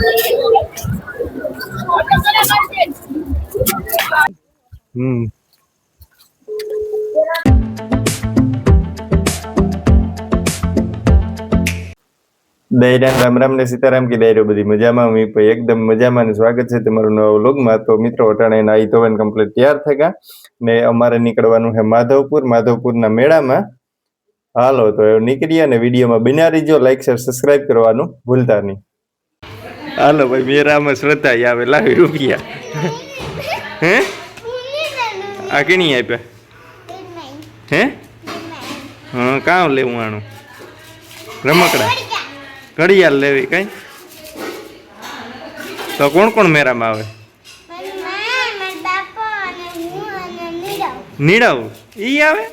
દૈરાન રામ રામ ને સીતારામ की ડાયરો બધી મજામાં હું ભાઈ એકદમ મજામાં ને સ્વાગત છે તમારું નવા વ્લોગમાં। તો મિત્રો અટાણે નાઈ ધોઈને કમ્પ્લીટ તૈયાર થઈ ગયા ને અમારે નીકળવાનું છે માધવપુરના મેળામાં। હાલો તો નીકળીએ ને વિડીયોમાં બન્યા રહીજો, લાઈક શેર સબસ્ક્રાઇબ કરવાનું ભૂલતા નહીં। હાલો ભાઈ મેળામાં શ્રદ્ધા આવે લાવી રૂપિયા હે આ કેણી આપ્યા હે હા કાં લેવું આનું રમકડા ઘડિયાળ લેવી કઈ તો કોણ કોણ મેળામાં આવે? નીરવ ઈ આવે?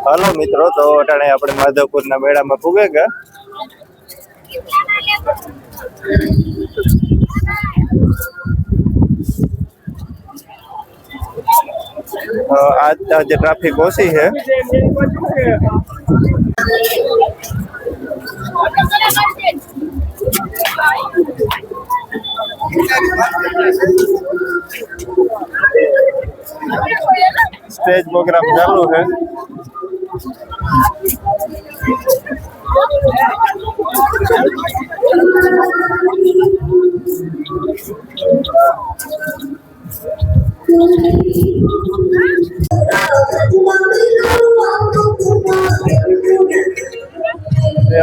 હાલો મિત્રો તો અટાણે આપણે માધવપુરના મેળામાં પૂગે ગયા। आज ट्रैफिक ओછી है। स्टेज प्रोग्राम चालू है।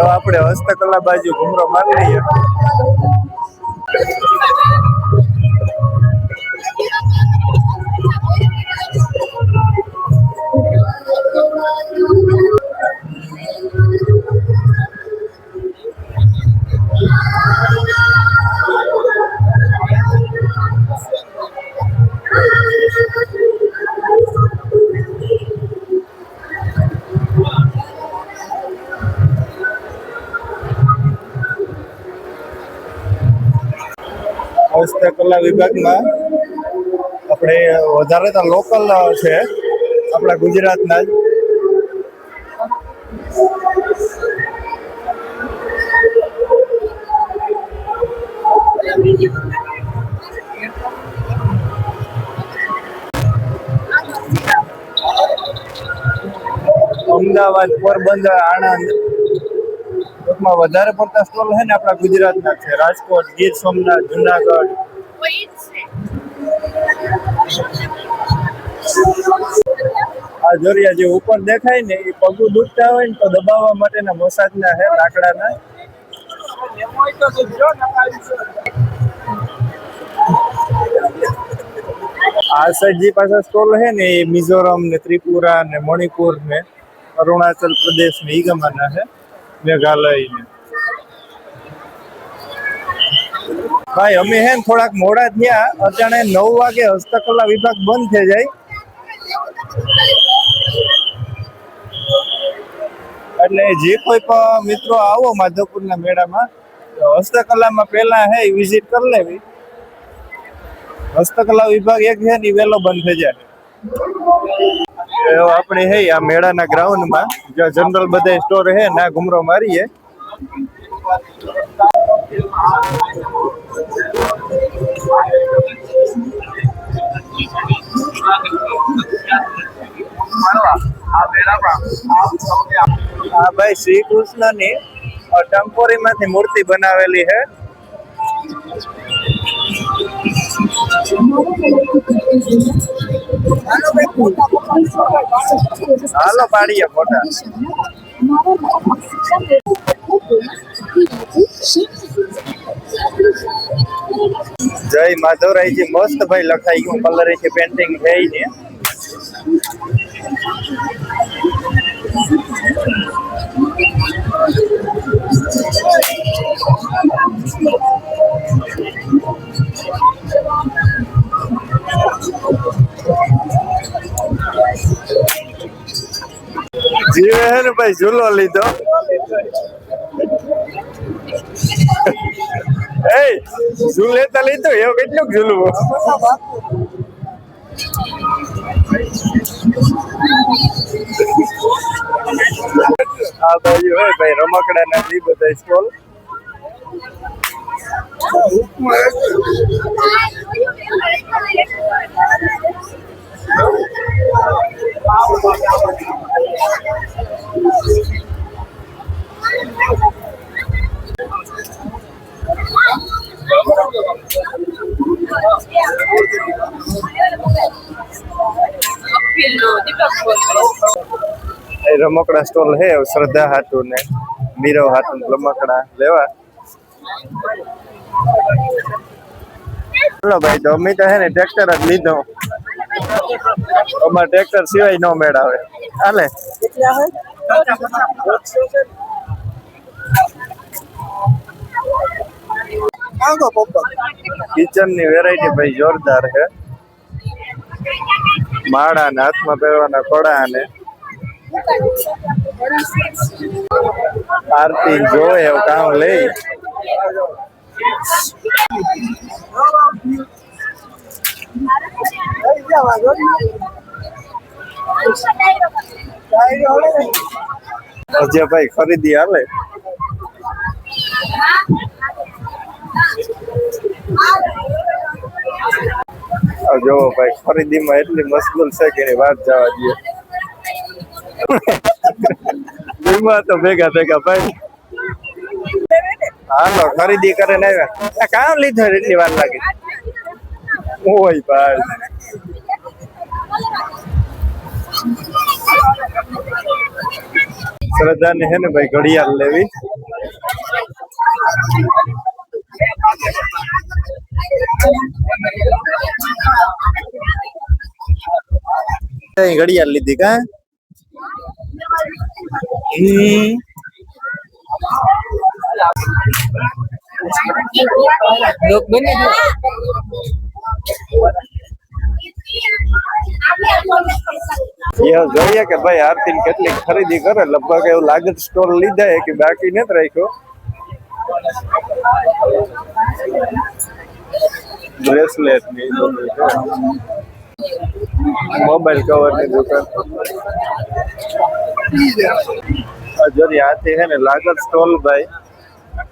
આપણે હસ્તકલા બાજુ ઘુમરો મારી લઈએ। હસ્તકલા વિભાગમાં આપણે વધારે તો લોકલ છે આપણા ગુજરાતના જ। અમદાવાદ, પોરબંદર, આણંદ માં વધારે પડતા સ્ટોલ છે ને આપણા ગુજરાતના છે। રાજકોટ, ગીર સોમનાથ, જુનાગઢ। આ જોરિયા જે ઉપર દેખાય ને એ પગું દુખતા હોય ને તો દબાવવા માટેના મસાજના છે લાકડાના। આ સાઈડ જે પાછા સ્ટોલ છે ને એ મિઝોરમ ને ત્રિપુરા ને મણિપુર ને અરુણાચલ પ્રદેશ ને ઈ ગમાના છે, મેઘાલય ને। ભાઈ અમે હે થોડાક મોડા થયા, અટાણે 9 વાગે હસ્તકલા વિભાગ બંધ થઈ જાય એટલે જે કોઈ પણ મિત્રો આવો માધવપુરના મેળામાં હસ્તકલામાં પહેલા હે વિઝિટ કરી લેવી। હસ્તકલા વિભાગ એક છે ને વેલો બંધ થઈ જાય। આપણે હે આ મેળાના ગ્રાઉન્ડમાં જ્યાં જનરલ બધા સ્ટોર હે ના ઘુમરો મારીએ। હા ભાઈ શ્રી કૃષ્ણની ટંકોરીમાંથી મૂર્તિ બનાવેલી છે। હાલો પાડીએ ફોટા। જય માધવરાયજી મસ્ત ભાઈ લખાઈ ગયું, કલર છે પેન્ટિંગ છે ને। જીવે હે ને ભાઈ ઝૂલો લીધો। એ ઝૂલે તો લીધો એવું કેટલું ઝૂલવું. આ બાજુ હોય ભાઈ રમકડા ના જી બધા સ્ટોલ. રમકડા સ્ટોલ હે શ્રદ્ધા હાટું ને બીરવ હાટું રમકડા લેવા. ચલો ભાઈ તો અમે તો હે ને ટ્રેક્ટર જ લીધો. અમારે ટ્રેક્ટર સિવાય નો મેળ આવે. હાલે કિચન ની વેરાયટી ભાઈ જોરદાર છે. માળા ને હાથમાં પહેરવાના કડા ને આરતી જોવે એવું કામ લઈ. અજયભાઈ ખરીદી હાલે. જોવો ભાઈ ખરીદીમાં એટલી મશગુલ છે કે એની વાત જવા દઈએ. એમાં તો ભેગા ભેગા ભાઈ હાલો ખરીદી કરે ને આવ્યા. કામ લીધો એટલી વાર લાગે. ઓય ભાઈ શ્રદ્ધા ને હે ને ભાઈ ઘડિયાળ લેવી. ઘડિયાળ લીધી કા. જોઈએ કે ભાઈ આરતી કેટલી ખરીદી કરે. લગભગ એવું લાગે સ્ટોલ લીધા કે બાકી નથી રાખ્યો. બ્રેસલેટ ની મોબાઈલ કવર ની દુકાન જરી હાથી હે ને લાગત સ્ટોલ ભાઈ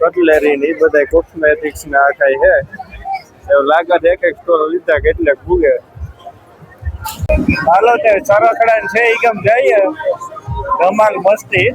કટલેરી ની બધા કોસ્મેટિક્સ ને આખાઈ હે એવું લાગત. એક એક સ્ટોલ લીધા કેટલે ભૂગે. હાલો તે સરખડા છે ઈ કેમ જઈએ ધમાલ મસ્તી.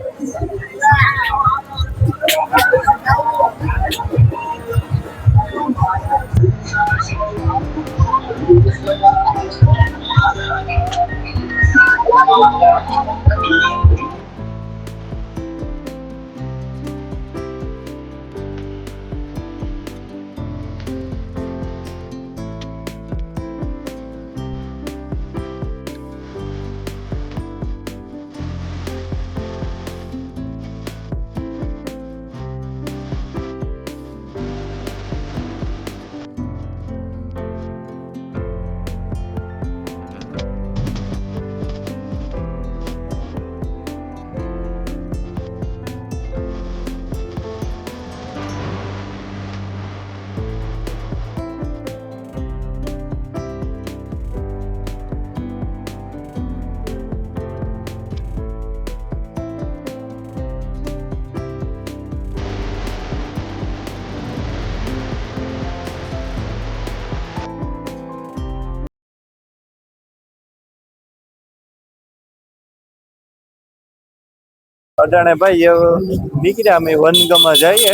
અટાણે ભાઈ નીકળ્યા અમે વનગમાં જઈએ.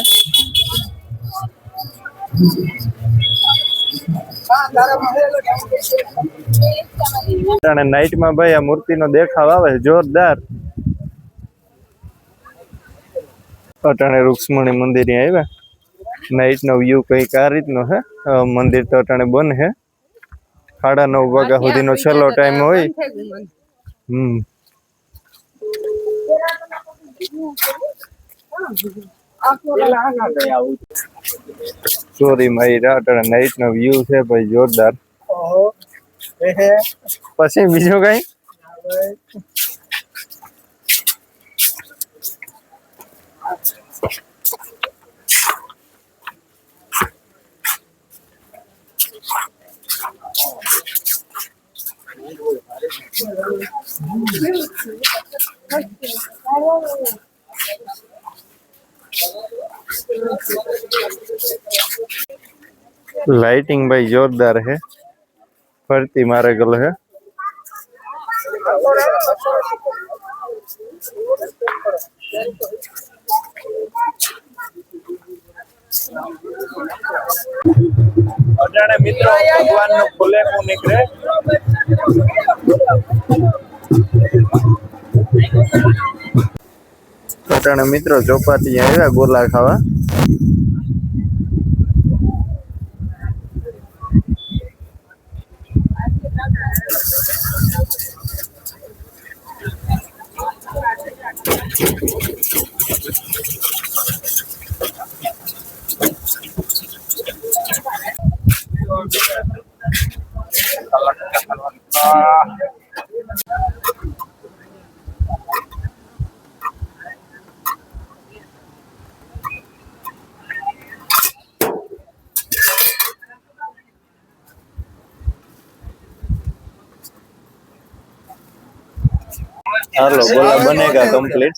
અટાણે નાઈટમાં ભાઈ આ મૂર્તિનો દેખાવ આવે જોરદાર. અટાણે રૂક્ષ્મણી મંદિર આવ્યા. નાઈટ નો વ્યૂ કઈક આ રીતનો હે. મંદિર તો અટાણે બંધ હે. 9:30 વાગ્યા સુધીનો છેલ્લો ટાઈમ હોય. સોરી મારી રાત નાઈટ નો વ્યૂ છે ભાઈ જોરદાર. પછી બીજું કઈ लाइटिंग भाई जोरदार है, फरती मारे गल है। અજાણે મિત્રો ભગવાનનું ફુલેકું નીકળે અટાણે મિત્રો ચોપાટી આવ્યા ગોલા ખાવા। हेलो गोला बनेगा कंप्लीट।